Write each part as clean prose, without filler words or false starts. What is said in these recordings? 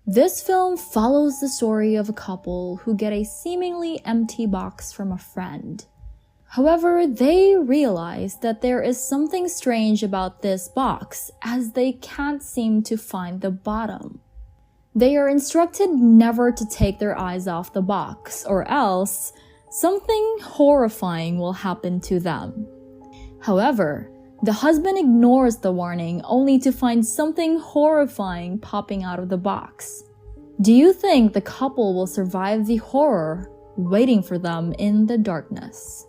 This film follows the story of a couple who get a seemingly empty box from a friend. However, they realize that there is something strange about this box as they can't seem to find the bottom. They are instructed never to take their eyes off the box, or else something horrifying will happen to them. However, the husband ignores the warning only to find something horrifying popping out of the box. Do you think the couple will survive the horror waiting for them in the darkness?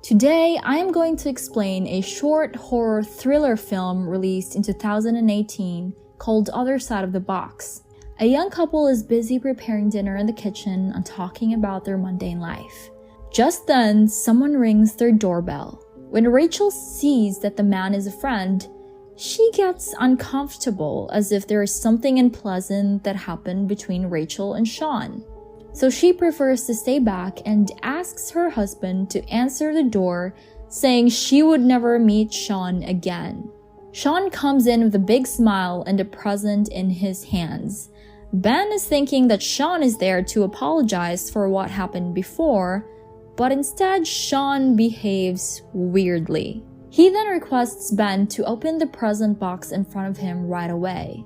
Today, I am going to explain a short horror thriller film released in 2018 called Other Side of the Box. A young couple is busy preparing dinner in the kitchen and talking about their mundane life. Just then, someone rings their doorbell. When Rachel sees that the man is a friend, she gets uncomfortable as if there is something unpleasant that happened between Rachel and Sean. So she prefers to stay back and asks her husband to answer the door, saying she would never meet Sean again. Sean comes in with a big smile and a present in his hands. Ben is thinking that Sean is there to apologize for what happened before, but instead Sean behaves weirdly. He then requests Ben to open the present box in front of him right away.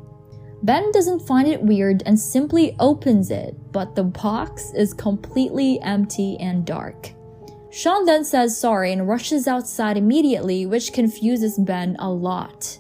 Ben doesn't find it weird and simply opens it, but the box is completely empty and dark. Sean then says sorry and rushes outside immediately, which confuses Ben a lot.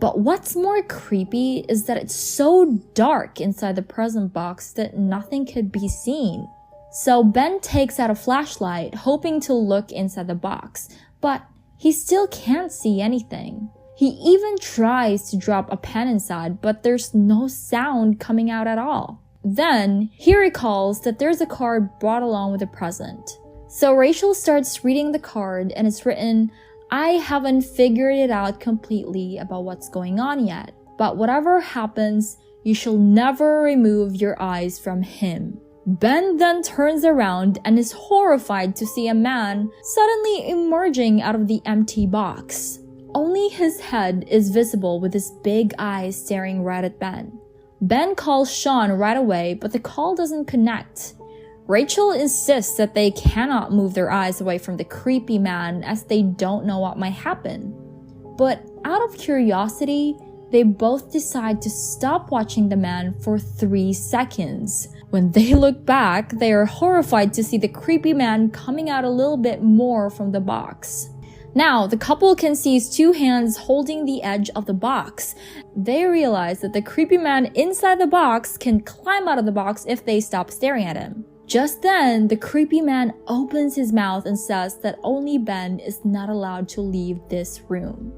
But what's more creepy is that it's so dark inside the present box that nothing could be seen. So Ben takes out a flashlight, hoping to look inside the box, but he still can't see anything. He even tries to drop a pen inside, but there's no sound coming out at all. Then, he recalls that there's a card brought along with the present. So Rachel starts reading the card and it's written, "I haven't figured it out completely about what's going on yet, but whatever happens, you shall never remove your eyes from him." Ben then turns around and is horrified to see a man suddenly emerging out of the empty box. Only his head is visible with his big eyes staring right at Ben. Ben calls Sean right away, but the call doesn't connect. Rachel insists that they cannot move their eyes away from the creepy man as they don't know what might happen. But out of curiosity, they both decide to stop watching the man for 3 seconds. When they look back, they are horrified to see the creepy man coming out a little bit more from the box. Now, the couple can see his 2 hands holding the edge of the box. They realize that the creepy man inside the box can climb out of the box if they stop staring at him. Just then, the creepy man opens his mouth and says that only Ben is not allowed to leave this room.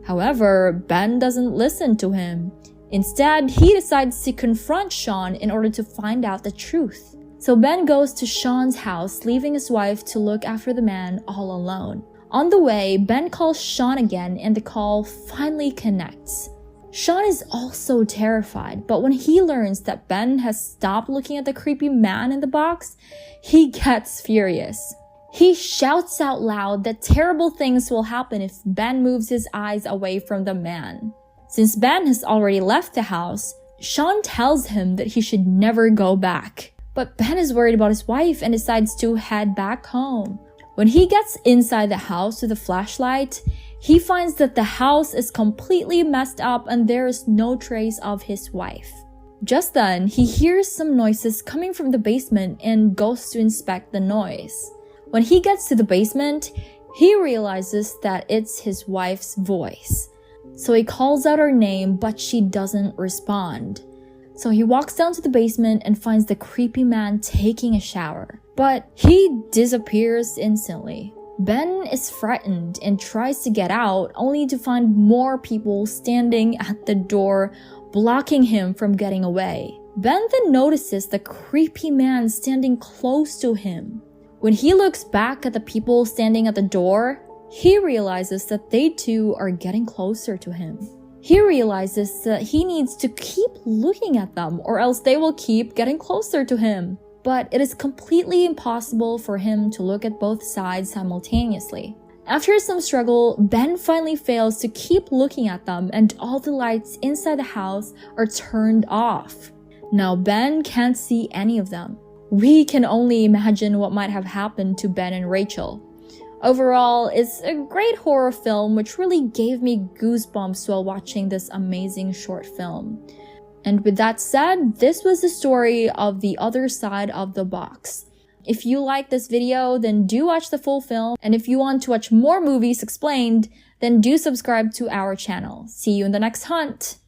However, Ben doesn't listen to him. Instead, he decides to confront Sean in order to find out the truth. So Ben goes to Sean's house, leaving his wife to look after the man all alone. On the way, Ben calls Sean again and the call finally connects. Sean is also terrified, but when he learns that Ben has stopped looking at the creepy man in the box, he gets furious. He shouts out loud that terrible things will happen if Ben moves his eyes away from the man. Since Ben has already left the house, Sean tells him that he should never go back. But Ben is worried about his wife and decides to head back home. When he gets inside the house with a flashlight, he finds that the house is completely messed up and there is no trace of his wife. Just then, he hears some noises coming from the basement and goes to inspect the noise. When he gets to the basement, he realizes that it's his wife's voice. So he calls out her name, but she doesn't respond. So he walks down to the basement and finds the creepy man taking a shower. But he disappears instantly. Ben is frightened and tries to get out, only to find more people standing at the door, blocking him from getting away. Ben then notices the creepy man standing close to him. When he looks back at the people standing at the door, he realizes that they too are getting closer to him. He realizes that he needs to keep looking at them or else they will keep getting closer to him. But it is completely impossible for him to look at both sides simultaneously. After some struggle, Ben finally fails to keep looking at them and all the lights inside the house are turned off. Now Ben can't see any of them. We can only imagine what might have happened to Ben and Rachel. Overall, it's a great horror film which really gave me goosebumps while watching this amazing short film. And with that said, this was the story of The Other Side of the Box. If you like this video, then do watch the full film, and if you want to watch more movies explained, then do subscribe to our channel. See you in the next hunt!